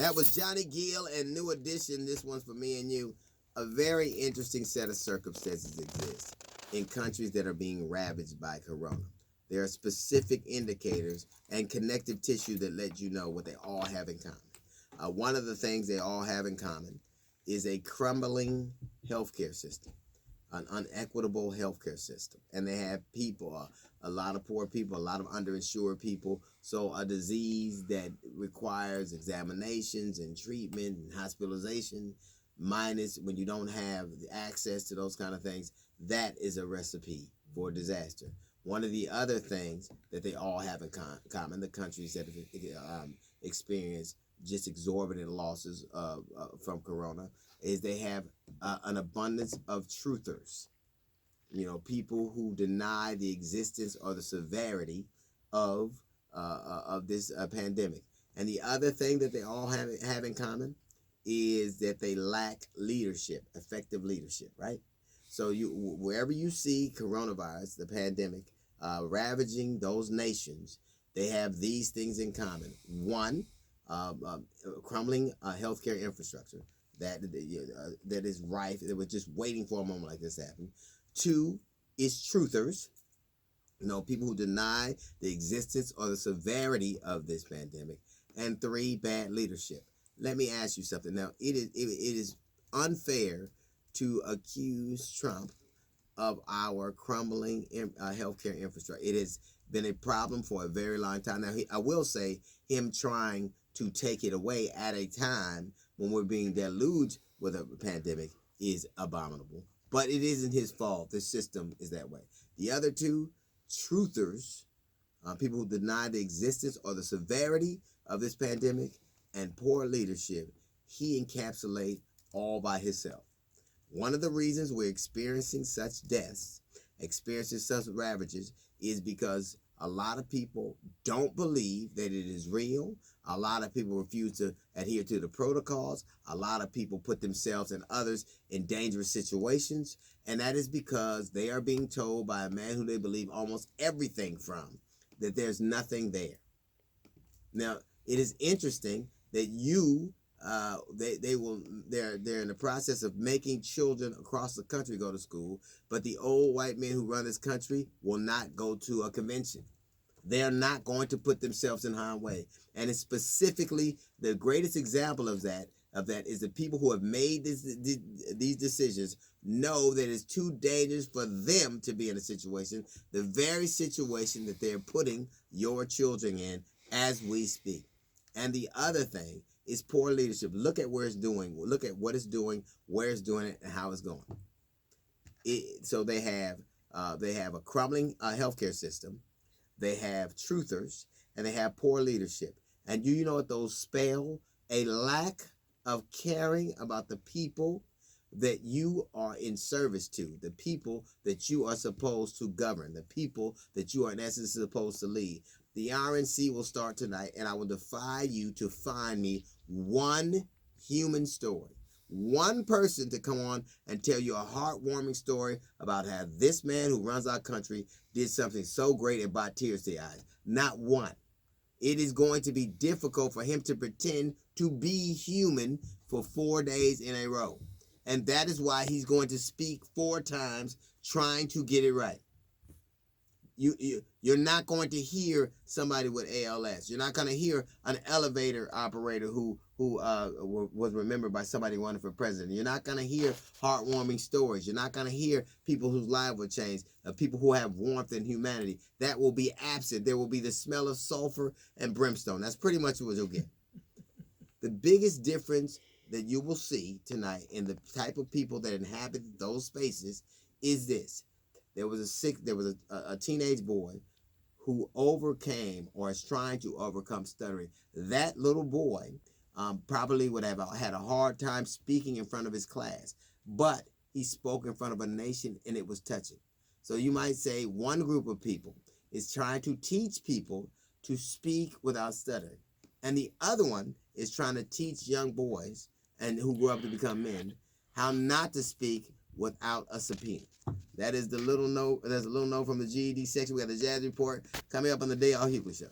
That was Johnny Gill and New Edition. This one's for me and you. A very interesting set of circumstances exist in countries that are being ravaged by corona. There are specific indicators and connective tissue that let you know what they all have in common. One of the things they all have in common is a crumbling healthcare system, an unequitable healthcare system. And they have people, a lot of poor people, a lot of underinsured people. So a disease that requires examinations and treatment and hospitalization, minus when you don't have access to those kind of things, that is a recipe for disaster. One of the other things that they all have in common, the countries that have experienced just exorbitant losses from corona, is they have an abundance of truthers. You know, people who deny the existence or the severity of this pandemic. And the other thing that they all have in common is that they lack leadership, effective leadership, right? So wherever you see coronavirus, the pandemic, ravaging those nations, they have these things in common. One, crumbling healthcare infrastructure that is rife, that was just waiting for a moment like this to happen. Two is truthers, people who deny the existence or the severity of this pandemic. And three, bad leadership. Let me ask you something. Now, it is unfair to accuse Trump of our crumbling healthcare infrastructure. It has been a problem for a very long time. Now, I will say him trying to take it away at a time when we're being deluged with a pandemic is abominable. But it isn't his fault. The system is that way. The other two, truthers, people who deny the existence or the severity of this pandemic, and poor leadership, he encapsulates all by himself. One of the reasons we're experiencing such deaths, experiencing such ravages, is because a lot of people don't believe that it is real. A lot of people refuse to adhere to the protocols. A lot of people put themselves and others in dangerous situations. And that is because they are being told by a man who they believe almost everything from, that there's nothing there. Now, it is interesting that they're in the process of making children across the country go to school, but the old white men who run this country will not go to a convention. They're not going to put themselves in harm's way. And it's specifically the greatest example of that is the people who have made these decisions know that it's too dangerous for them to be in a situation, the very situation that they're putting your children in as we speak. And the other thing is poor leadership. Look at where it's doing. Look at what it's doing, where it's doing it, and how it's going. So they have a crumbling healthcare system. They have truthers, and they have poor leadership. And you know what those spell? A lack of caring about the people that you are in service to, the people that you are supposed to govern, the people that you are in essence supposed to lead. The RNC will start tonight, and I will defy you to find me one human story, one person to come on and tell you a heartwarming story about how this man who runs our country did something so great it brought tears to your eyes. Not one. It is going to be difficult for him to pretend to be human for 4 days in a row. And that is why he's going to speak 4 times trying to get it right. You're not going to hear somebody with ALS. You're not going to hear an elevator operator who was remembered by somebody running for president. You're not going to hear heartwarming stories. You're not going to hear people whose lives were changed, people who have warmth and humanity. That will be absent. There will be the smell of sulfur and brimstone. That's pretty much what you'll get. The biggest difference that you will see tonight in the type of people that inhabit those spaces is this. There was a teenage boy who overcame or is trying to overcome stuttering. That little boy probably would have had a hard time speaking in front of his class, but he spoke in front of a nation and it was touching. So you might say one group of people is trying to teach people to speak without stuttering, and the other one is trying to teach young boys and who grow up to become men how not to speak without a subpoena. That is the little note. There's a little note from the GED section. We got the Jazz Report coming up on the Day All Hughley Show.